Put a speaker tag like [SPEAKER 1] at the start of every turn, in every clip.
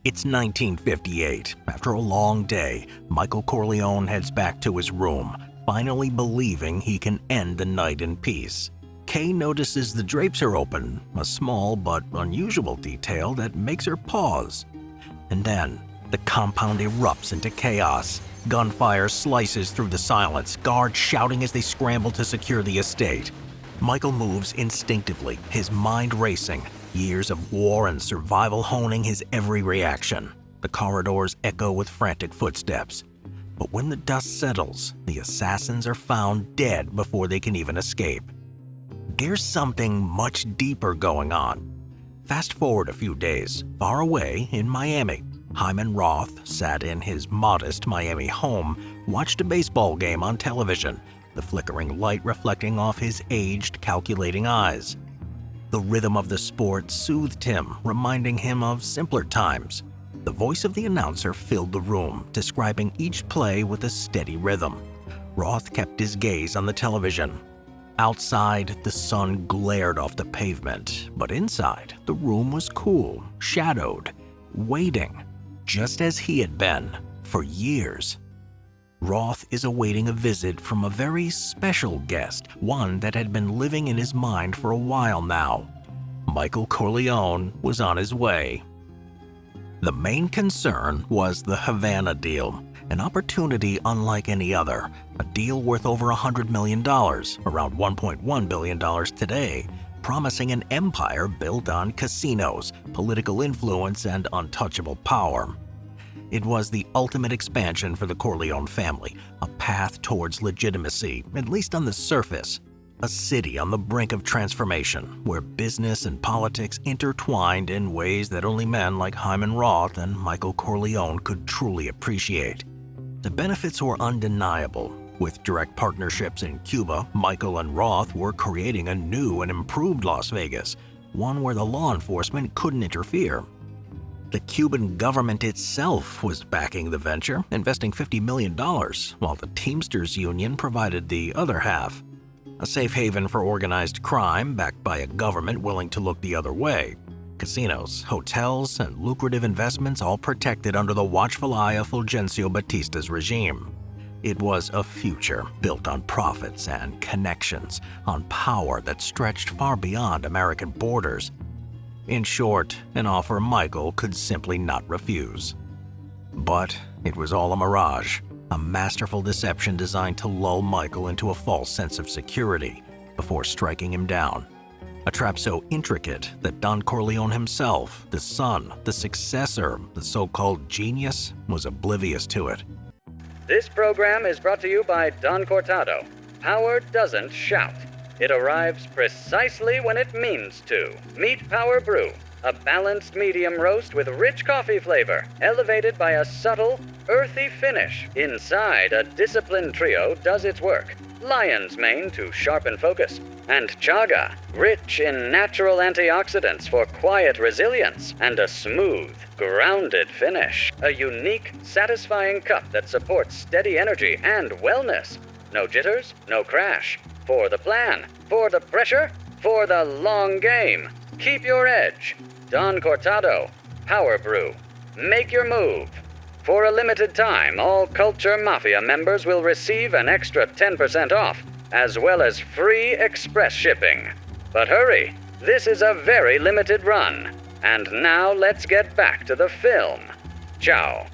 [SPEAKER 1] It's 1958. After a long day, Michael Corleone heads back to his room, finally believing he can end the night in peace. Kay notices the drapes are open, a small but unusual detail that makes her pause. And then, the compound erupts into chaos. Gunfire slices through the silence, guards shouting as they scramble to secure the estate. Michael moves instinctively, his mind racing, years of war and survival honing his every reaction. The corridors echo with frantic footsteps. But when the dust settles, the assassins are found dead before they can even escape. There's something much deeper going on. Fast forward a few days, far away in Miami, Hyman Roth sat in his modest Miami home, watched a baseball game on television, the flickering light reflecting off his aged, calculating eyes. The rhythm of the sport soothed him, reminding him of simpler times. The voice of the announcer filled the room, describing each play with a steady rhythm. Roth kept his gaze on the television. Outside, the sun glared off the pavement, but inside, the room was cool, shadowed, waiting, just as he had been for years. Roth is awaiting a visit from a very special guest, one that had been living in his mind for a while now. Michael Corleone was on his way. The main concern was the Havana deal, an opportunity unlike any other, a deal worth over $100 million, around $1.1 billion today, promising an empire built on casinos, political influence, and untouchable power. It was the ultimate expansion for the Corleone family, a path towards legitimacy, at least on the surface. A city on the brink of transformation, where business and politics intertwined in ways that only men like Hyman Roth and Michael Corleone could truly appreciate. The benefits were undeniable. With direct partnerships in Cuba, Michael and Roth were creating a new and improved Las Vegas, one where the law enforcement couldn't interfere. The Cuban government itself was backing the venture, investing $50 million, while the Teamsters Union provided the other half. A safe haven for organized crime backed by a government willing to look the other way. Casinos, hotels, and lucrative investments all protected under the watchful eye of Fulgencio Batista's regime. It was a future built on profits and connections, on power that stretched far beyond American borders. In short, an offer Michael could simply not refuse. But it was all a mirage, a masterful deception designed to lull Michael into a false sense of security before striking him down. A trap so intricate that Don Corleone himself, the son, the successor, the so-called genius, was oblivious to it.
[SPEAKER 2] This program is brought to you by Don Cortado. Power doesn't shout. It arrives precisely when it means to. Meet Power Brew, a balanced medium roast with rich coffee flavor, elevated by a subtle, earthy finish. Inside, a disciplined trio does its work. Lion's mane to sharpen focus, and chaga, rich in natural antioxidants for quiet resilience, and a smooth, grounded finish. A unique, satisfying cup that supports steady energy and wellness. No jitters, no crash. For the plan, for the pressure, for the long game. Keep your edge. Don Cortado, Power Brew. Make your move. For a limited time, all Culture Mafia members will receive an extra 10% off, as well as free express shipping. But hurry, this is a very limited run. And now let's get back to the film. Ciao.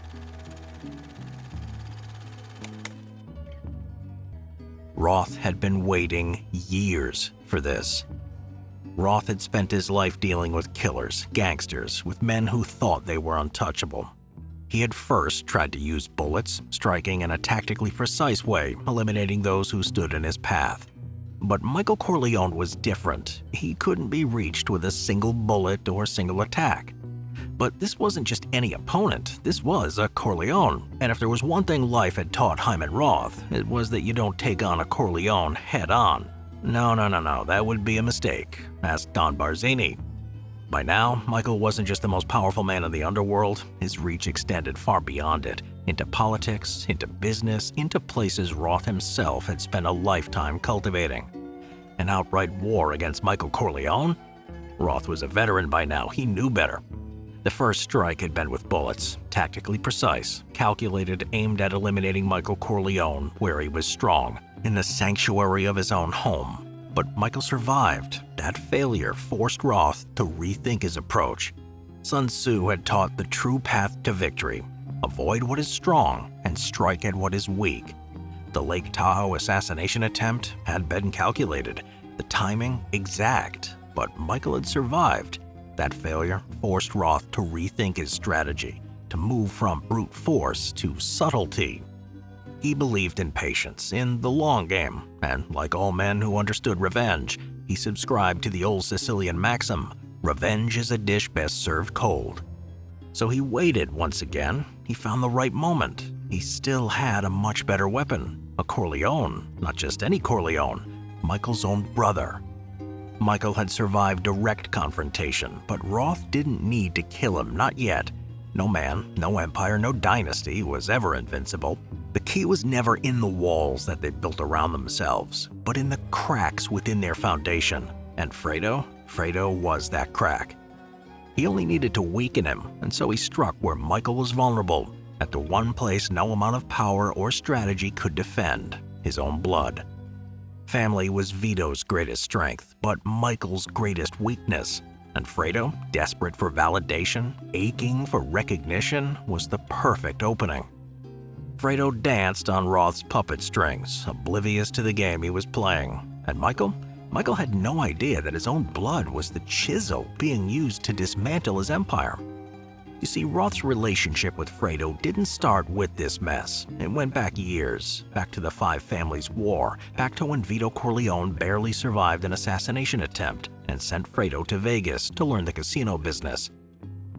[SPEAKER 1] Roth had been waiting years for this. Roth had spent his life dealing with killers, gangsters, with men who thought they were untouchable. He had first tried to use bullets, striking in a tactically precise way, eliminating those who stood in his path. But Michael Corleone was different. He couldn't be reached with a single bullet or single attack. But this wasn't just any opponent, this was a Corleone. And if there was one thing life had taught Hyman Roth, it was that you don't take on a Corleone head-on. No, that would be a mistake. Ask Don Barzini. By now, Michael wasn't just the most powerful man in the underworld, his reach extended far beyond it, into politics, into business, into places Roth himself had spent a lifetime cultivating. An outright war against Michael Corleone? Roth was a veteran by now, he knew better. The first strike had been with bullets, tactically precise, calculated, aimed at eliminating Michael Corleone where he was strong, in the sanctuary of his own home. But Michael survived. That failure forced Roth to rethink his approach. Sun Tzu had taught the true path to victory: avoid what is strong and strike at what is weak. The Lake Tahoe assassination attempt had been calculated, the timing exact, but Michael had survived. That failure forced Roth to rethink his strategy, to move from brute force to subtlety. He believed in patience, in the long game, and like all men who understood revenge, he subscribed to the old Sicilian maxim, revenge is a dish best served cold. So he waited once again. He found the right moment. He still had a much better weapon, a Corleone, not just any Corleone, Michael's own brother. Michael had survived direct confrontation, but Roth didn't need to kill him, not yet. No man, no empire, no dynasty was ever invincible. The key was never in the walls that they built around themselves, but in the cracks within their foundation. And Fredo was that crack. He only needed to weaken him, and so he struck where Michael was vulnerable, at the one place no amount of power or strategy could defend: his own blood. Family was Vito's greatest strength, but Michael's greatest weakness. And Fredo, desperate for validation, aching for recognition, was the perfect opening. Fredo danced on Roth's puppet strings, oblivious to the game he was playing. And Michael had no idea that his own blood was the chisel being used to dismantle his empire. You see, Roth's relationship with Fredo didn't start with this mess. It went back years, back to the Five Families War, back to when Vito Corleone barely survived an assassination attempt and sent Fredo to Vegas to learn the casino business.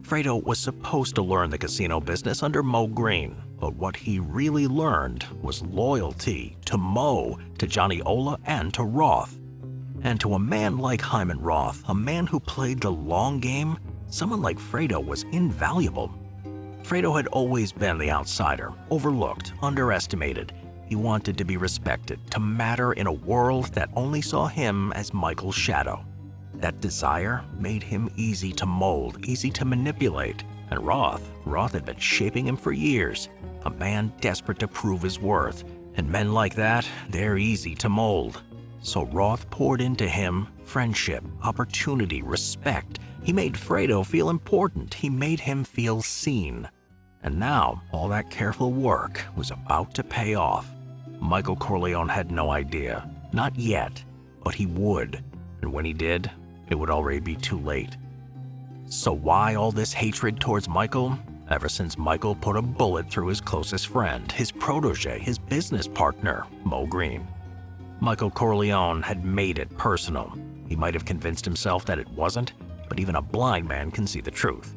[SPEAKER 1] Fredo was supposed to learn the casino business under Mo Green, but what he really learned was loyalty to Mo, to Johnny Ola, and to Roth. And to a man like Hyman Roth, a man who played the long game, someone like Fredo was invaluable. Fredo had always been the outsider, overlooked, underestimated. He wanted to be respected, to matter in a world that only saw him as Michael's shadow. That desire made him easy to mold, easy to manipulate. And Roth had been shaping him for years, a man desperate to prove his worth. And men like that, they're easy to mold. So Roth poured into him friendship, opportunity, respect. He made Fredo feel important. He made him feel seen. And now, all that careful work was about to pay off. Michael Corleone had no idea. Not yet, but he would. And when he did, it would already be too late. So why all this hatred towards Michael? Ever since Michael put a bullet through his closest friend, his protege, his business partner, Mo Green. Michael Corleone had made it personal. He might have convinced himself that it wasn't, but even a blind man can see the truth.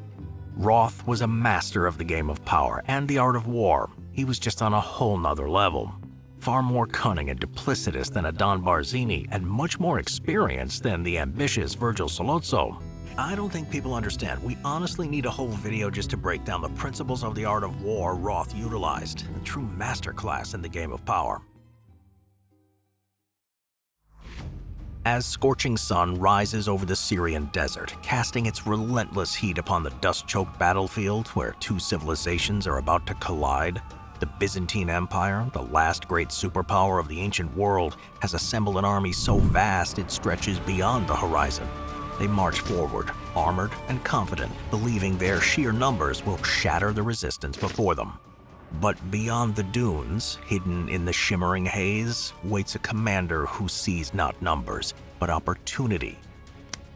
[SPEAKER 1] Roth was a master of the game of power and the art of war. He was just on a whole nother level. Far more cunning and duplicitous than a Don Barzini, and much more experienced than the ambitious Virgil Sollozzo. I don't think people understand. We honestly need a whole video just to break down the principles of the art of war Roth utilized. A true masterclass in the game of power. As scorching sun rises over the Syrian desert, casting its relentless heat upon the dust-choked battlefield where two civilizations are about to collide, the Byzantine Empire, the last great superpower of the ancient world, has assembled an army so vast it stretches beyond the horizon. They march forward, armored and confident, believing their sheer numbers will shatter the resistance before them. But beyond the dunes, hidden in the shimmering haze, waits a commander who sees not numbers, but opportunity.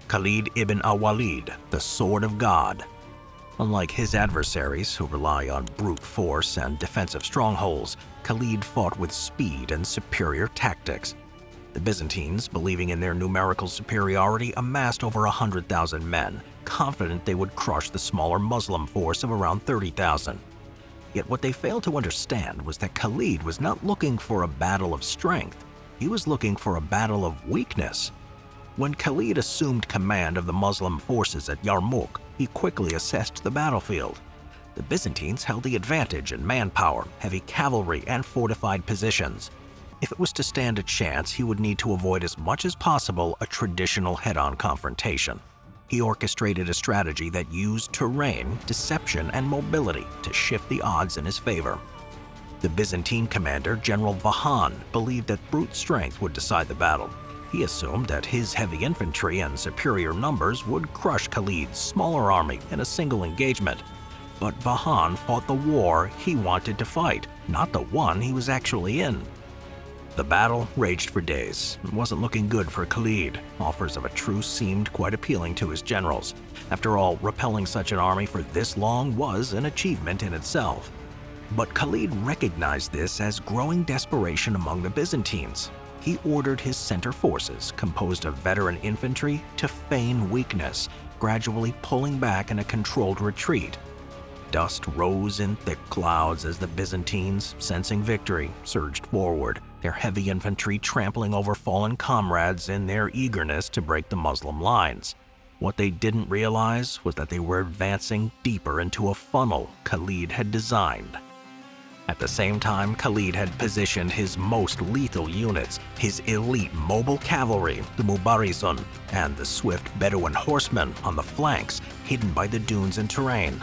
[SPEAKER 1] Khalid ibn al-Walid, the Sword of God. Unlike his adversaries, who rely on brute force and defensive strongholds, Khalid fought with speed and superior tactics. The Byzantines, believing in their numerical superiority, amassed over 100,000 men, confident they would crush the smaller Muslim force of around 30,000. Yet what they failed to understand was that Khalid was not looking for a battle of strength. He was looking for a battle of weakness. When Khalid assumed command of the Muslim forces at Yarmouk, he quickly assessed the battlefield. The Byzantines held the advantage in manpower, heavy cavalry, and fortified positions. If it was to stand a chance, he would need to avoid as much as possible a traditional head-on confrontation. he orchestrated a strategy that used terrain, deception, and mobility to shift the odds in his favor. The Byzantine commander, General Vahan, believed that brute strength would decide the battle. He assumed that his heavy infantry and superior numbers would crush Khalid's smaller army in a single engagement. But Vahan fought the war he wanted to fight, not the one he was actually in. The battle raged for days. It wasn't looking good for Khalid. Offers of a truce seemed quite appealing to his generals. After all, repelling such an army for this long was an achievement in itself. But Khalid recognized this as growing desperation among the Byzantines. He ordered his center forces, composed of veteran infantry, to feign weakness, gradually pulling back in a controlled retreat. Dust rose in thick clouds as the Byzantines, sensing victory, surged forward, their heavy infantry trampling over fallen comrades in their eagerness to break the Muslim lines. What they didn't realize was that they were advancing deeper into a funnel Khalid had designed. At the same time, Khalid had positioned his most lethal units, his elite mobile cavalry, the Mubarizun, and the swift Bedouin horsemen on the flanks, hidden by the dunes and terrain.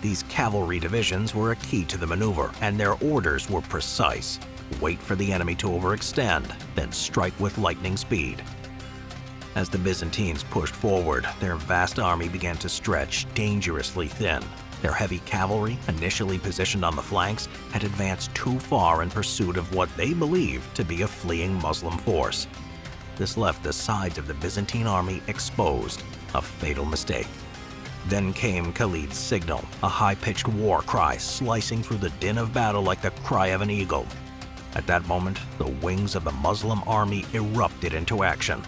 [SPEAKER 1] These cavalry divisions were a key to the maneuver, and their orders were precise. Wait for the enemy to overextend, then strike with lightning speed. As the Byzantines pushed forward, their vast army began to stretch dangerously thin. Their heavy cavalry, initially positioned on the flanks, had advanced too far in pursuit of what they believed to be a fleeing Muslim force. This left the sides of the Byzantine army exposed, a fatal mistake. Then came Khalid's signal, a high-pitched war cry slicing through the din of battle like the cry of an eagle. At that moment, the wings of the Muslim army erupted into action.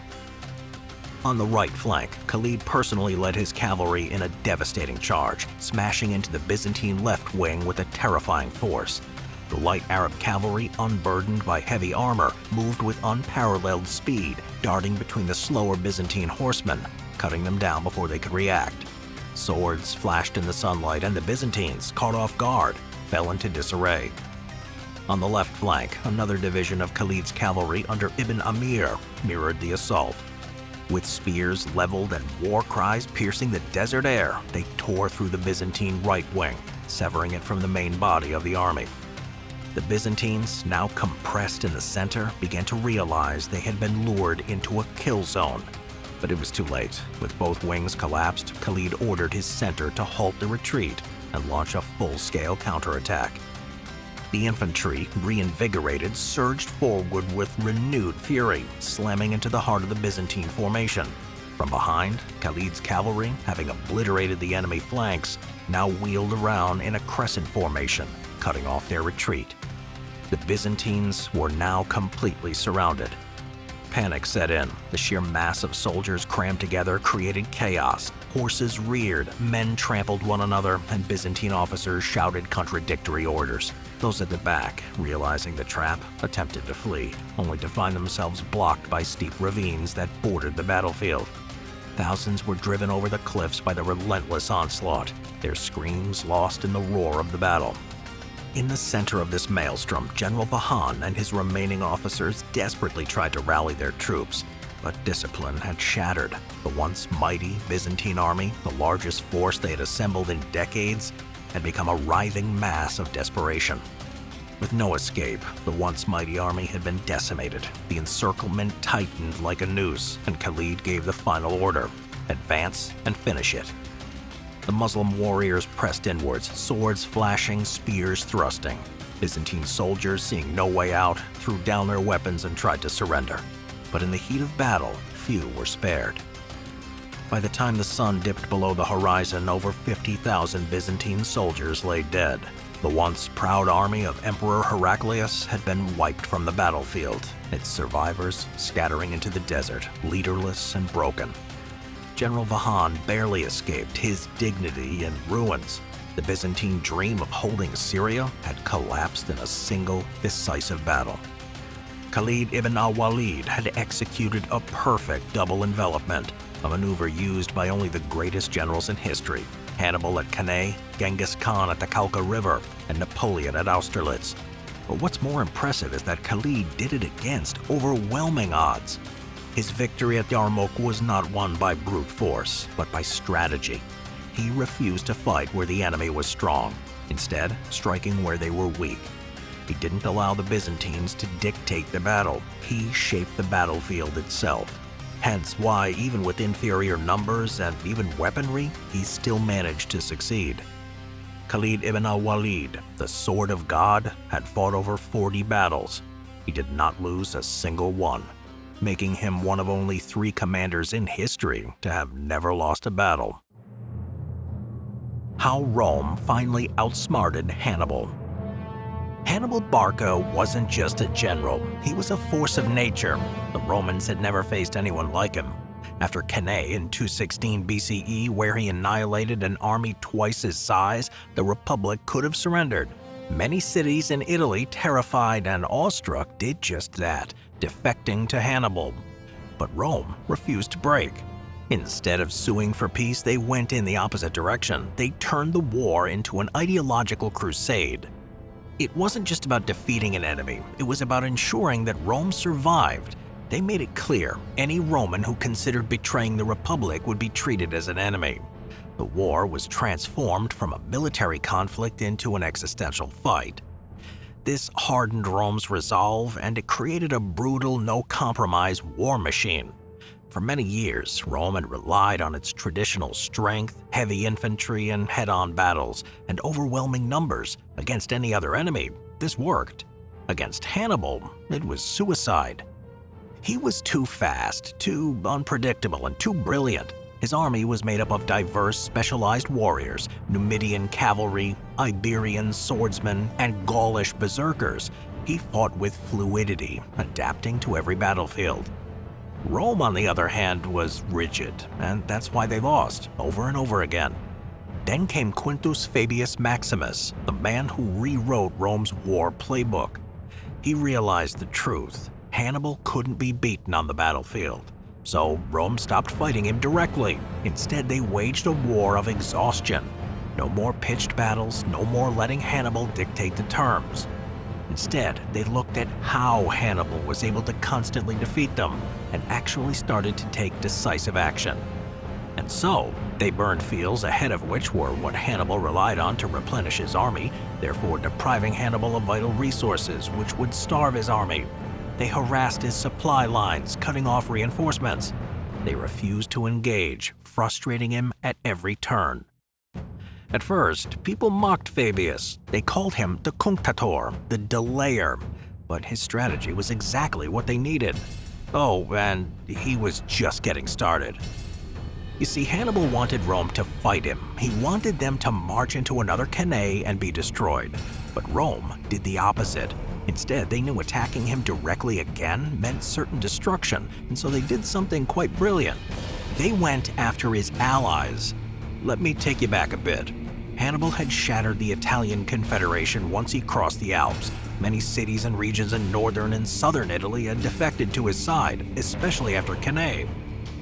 [SPEAKER 1] On the right flank, Khalid personally led his cavalry in a devastating charge, smashing into the Byzantine left wing with a terrifying force. The light Arab cavalry, unburdened by heavy armor, moved with unparalleled speed, darting between the slower Byzantine horsemen, cutting them down before they could react. Swords flashed in the sunlight, and the Byzantines, caught off guard, fell into disarray. On the left flank, another division of Khalid's cavalry under Ibn Amir mirrored the assault. With spears leveled and war cries piercing the desert air, they tore through the Byzantine right wing, severing it from the main body of the army. The Byzantines, now compressed in the center, began to realize they had been lured into a kill zone. But it was too late. With both wings collapsed, Khalid ordered his center to halt the retreat and launch a full-scale counterattack. The infantry, reinvigorated, surged forward with renewed fury, slamming into the heart of the Byzantine formation. From behind, Khalid's cavalry, having obliterated the enemy flanks, now wheeled around in a crescent formation, cutting off their retreat. The Byzantines were now completely surrounded. Panic set in. The sheer mass of soldiers crammed together created chaos. Horses reared, men trampled one another, and Byzantine officers shouted contradictory orders. Those at the back, realizing the trap, attempted to flee, only to find themselves blocked by steep ravines that bordered the battlefield. Thousands were driven over the cliffs by the relentless onslaught, their screams lost in the roar of the battle. In the center of this maelstrom, General Vahan and his remaining officers desperately tried to rally their troops, but discipline had shattered. The once mighty Byzantine army, the largest force they had assembled in decades, had become a writhing mass of desperation. With no escape, the once mighty army had been decimated. The encirclement tightened like a noose, and Khalid gave the final order: advance and finish it. The Muslim warriors pressed inwards, swords flashing, spears thrusting. Byzantine soldiers, seeing no way out, threw down their weapons and tried to surrender. But in the heat of battle, few were spared. By the time the sun dipped below the horizon, over 50,000 Byzantine soldiers lay dead. The once proud army of Emperor Heraclius had been wiped from the battlefield, its survivors scattering into the desert, leaderless and broken. General Vahan barely escaped, his dignity in ruins. The Byzantine dream of holding Syria had collapsed in a single, decisive battle. Khalid ibn al-Walid had executed a perfect double envelopment, a maneuver used by only the greatest generals in history: Hannibal at Cannae, Genghis Khan at the Khalkha River, and Napoleon at Austerlitz. But what's more impressive is that Khalid did it against overwhelming odds. His victory at Yarmouk was not won by brute force, but by strategy. He refused to fight where the enemy was strong, instead striking where they were weak. He didn't allow the Byzantines to dictate the battle. He shaped the battlefield itself. Hence why, even with inferior numbers and even weaponry, he still managed to succeed. Khalid ibn al-Walid, the Sword of God, had fought over 40 battles. He did not lose a single one, making him one of only 3 commanders in history to have never lost a battle. How Rome finally outsmarted Hannibal. Hannibal Barca wasn't just a general, he was a force of nature. The Romans had never faced anyone like him. After Cannae in 216 BCE, where he annihilated an army twice his size, the Republic could have surrendered. Many cities in Italy, terrified and awestruck, did just that, defecting to Hannibal. But Rome refused to break. Instead of suing for peace, they went in the opposite direction. They turned the war into an ideological crusade. It wasn't just about defeating an enemy, it was about ensuring that Rome survived. They made it clear any Roman who considered betraying the Republic would be treated as an enemy. The war was transformed from a military conflict into an existential fight. This hardened Rome's resolve, and it created a brutal, no-compromise war machine. For many years, Rome had relied on its traditional strength, heavy infantry, and head-on battles, and overwhelming numbers. Against any other enemy, this worked. Against Hannibal, it was suicide. He was too fast, too unpredictable, and too brilliant. His army was made up of diverse, specialized warriors, Numidian cavalry, Iberian swordsmen, and Gaulish berserkers. He fought with fluidity, adapting to every battlefield. Rome, on the other hand, was rigid, and that's why they lost, over and over again. Then came Quintus Fabius Maximus, the man who rewrote Rome's war playbook. He realized the truth. Hannibal couldn't be beaten on the battlefield. So Rome stopped fighting him directly. Instead, they waged a war of exhaustion. No more pitched battles, no more letting Hannibal dictate the terms. Instead, they looked at how Hannibal was able to constantly defeat them and actually started to take decisive action. And so, they burned fields ahead of which were what Hannibal relied on to replenish his army, therefore depriving Hannibal of vital resources which would starve his army. They harassed his supply lines, cutting off reinforcements. They refused to engage, frustrating him at every turn. At first, people mocked Fabius. They called him the Cunctator, the delayer, but his strategy was exactly what they needed. Oh, and he was just getting started. You see, Hannibal wanted Rome to fight him. He wanted them to march into another Cannae and be destroyed. But Rome did the opposite. Instead, they knew attacking him directly again meant certain destruction, and so they did something quite brilliant. They went after his allies. Let me take you back a bit. Hannibal had shattered the Italian Confederation once he crossed the Alps. Many cities and regions in northern and southern Italy had defected to his side, especially after Cannae.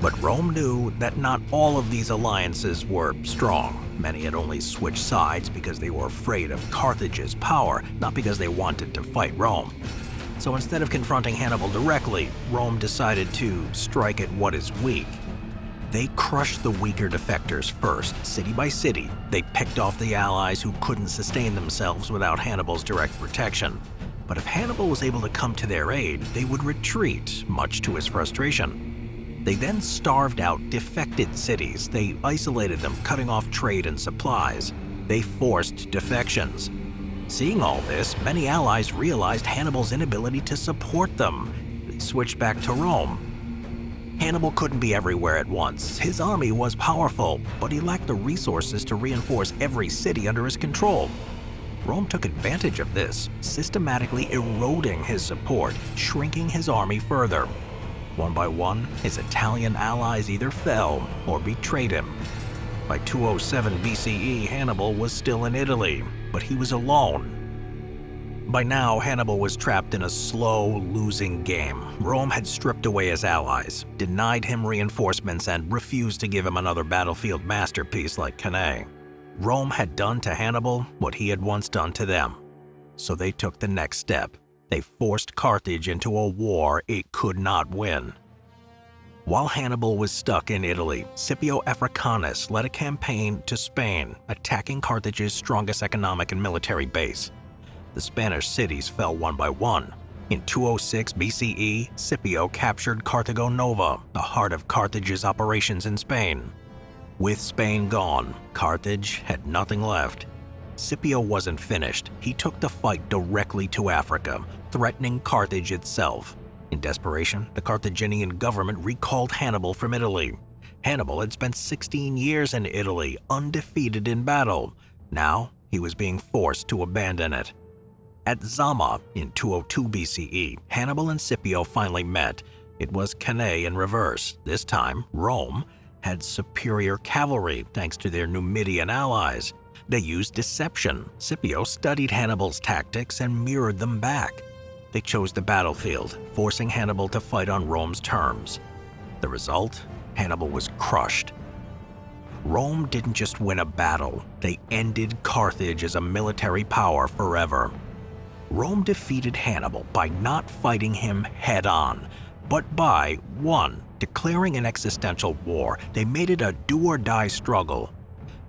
[SPEAKER 1] But Rome knew that not all of these alliances were strong. Many had only switched sides because they were afraid of Carthage's power, not because they wanted to fight Rome. So instead of confronting Hannibal directly, Rome decided to strike at what is weak. They crushed the weaker defectors first, city by city. They picked off the allies who couldn't sustain themselves without Hannibal's direct protection. But if Hannibal was able to come to their aid, they would retreat, much to his frustration. They then starved out defected cities. They isolated them, cutting off trade and supplies. They forced defections. Seeing all this, many allies realized Hannibal's inability to support them. They switched back to Rome. Hannibal couldn't be everywhere at once. His army was powerful, but he lacked the resources to reinforce every city under his control. Rome took advantage of this, systematically eroding his support, shrinking his army further. One by one, his Italian allies either fell or betrayed him. By 207 BCE, Hannibal was still in Italy, but he was alone. By now, Hannibal was trapped in a slow, losing game. Rome had stripped away his allies, denied him reinforcements, and refused to give him another battlefield masterpiece like Cannae. Rome had done to Hannibal what he had once done to them. So they took the next step. They forced Carthage into a war it could not win. While Hannibal was stuck in Italy, Scipio Africanus led a campaign to Spain, attacking Carthage's strongest economic and military base. The Spanish cities fell one by one. In 206 BCE, Scipio captured Carthago Nova, the heart of Carthage's operations in Spain. With Spain gone, Carthage had nothing left. Scipio wasn't finished. He took the fight directly to Africa, threatening Carthage itself. In desperation, the Carthaginian government recalled Hannibal from Italy. Hannibal had spent 16 years in Italy, undefeated in battle. Now, he was being forced to abandon it. At Zama in 202 BCE, Hannibal and Scipio finally met. It was Cannae in reverse. This time, Rome had superior cavalry thanks to their Numidian allies. They used deception. Scipio studied Hannibal's tactics and mirrored them back. They chose the battlefield, forcing Hannibal to fight on Rome's terms. The result? Hannibal was crushed. Rome didn't just win a battle, they ended Carthage as a military power forever. Rome defeated Hannibal by not fighting him head-on, but by 1. Declaring an existential war. They made it a do-or-die struggle.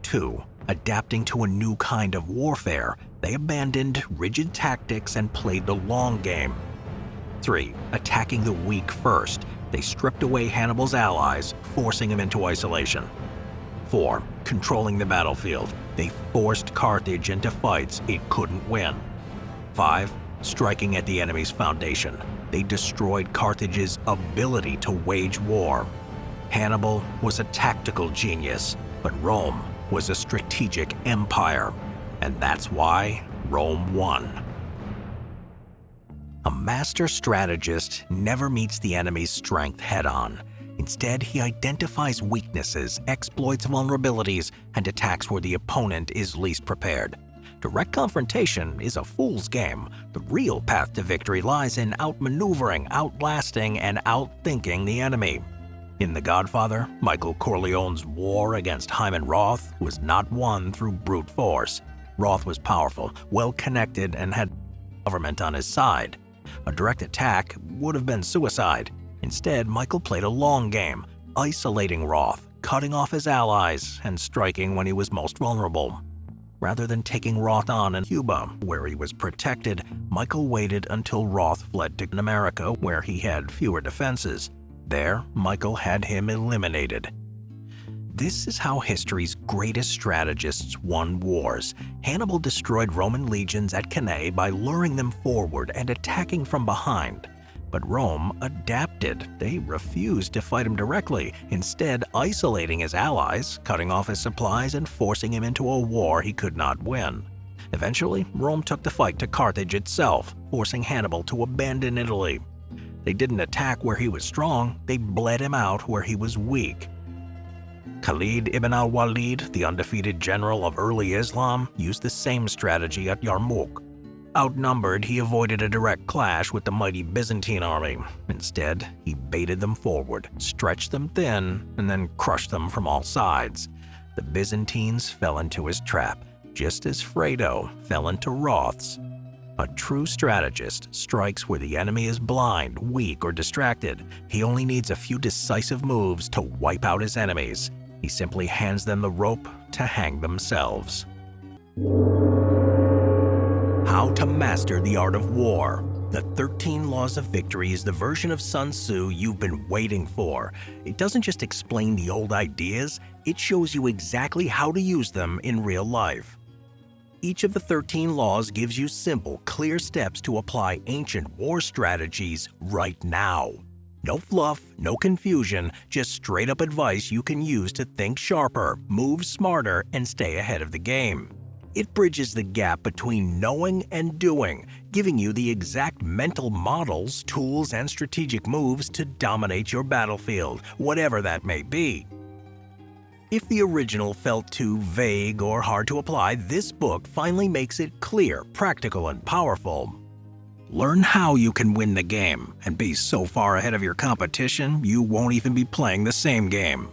[SPEAKER 1] 2. Adapting to a new kind of warfare. They abandoned rigid tactics and played the long game. 3. Attacking the weak first. They stripped away Hannibal's allies, forcing him into isolation. 4. Controlling the battlefield. They forced Carthage into fights it couldn't win. 5. Striking at the enemy's foundation. They destroyed Carthage's ability to wage war. Hannibal was a tactical genius, but Rome was a strategic empire, and that's why Rome won. A master strategist never meets the enemy's strength head-on. Instead, he identifies weaknesses, exploits vulnerabilities, and attacks where the opponent is least prepared. Direct confrontation is a fool's game. The real path to victory lies in outmaneuvering, outlasting, and outthinking the enemy. In The Godfather, Michael Corleone's war against Hyman Roth was not won through brute force. Roth was powerful, well-connected, and had government on his side. A direct attack would have been suicide. Instead, Michael played a long game, isolating Roth, cutting off his allies, and striking when he was most vulnerable. Rather than taking Roth on in Cuba, where he was protected, Michael waited until Roth fled to America, where he had fewer defenses. There, Michael had him eliminated. This is how history's greatest strategists won wars. Hannibal destroyed Roman legions at Cannae by luring them forward and attacking from behind. But Rome adapted. They refused to fight him directly, instead isolating his allies, cutting off his supplies, and forcing him into a war he could not win. Eventually, Rome took the fight to Carthage itself, forcing Hannibal to abandon Italy. They didn't attack where he was strong, they bled him out where he was weak. Khalid ibn al-Walid, the undefeated general of early Islam, used the same strategy at Yarmouk. Outnumbered, he avoided a direct clash with the mighty Byzantine army. Instead, he baited them forward, stretched them thin, and then crushed them from all sides. The Byzantines fell into his trap, just as Fredo fell into Roth's. A true strategist strikes where the enemy is blind, weak, or distracted. He only needs a few decisive moves to wipe out his enemies. He simply hands them the rope to hang themselves. How to master the art of war. The 13 Laws of Victory is the version of Sun Tzu you've been waiting for. It doesn't just explain the old ideas, it shows you exactly how to use them in real life. Each of the 13 laws gives you simple, clear steps to apply ancient war strategies right now. No fluff, no confusion, just straight-up advice you can use to think sharper, move smarter, and stay ahead of the game. It bridges the gap between knowing and doing, giving you the exact mental models, tools, and strategic moves to dominate your battlefield, whatever that may be. If the original felt too vague or hard to apply, this book finally makes it clear, practical, and powerful. Learn how you can win the game and be so far ahead of your competition you won't even be playing the same game.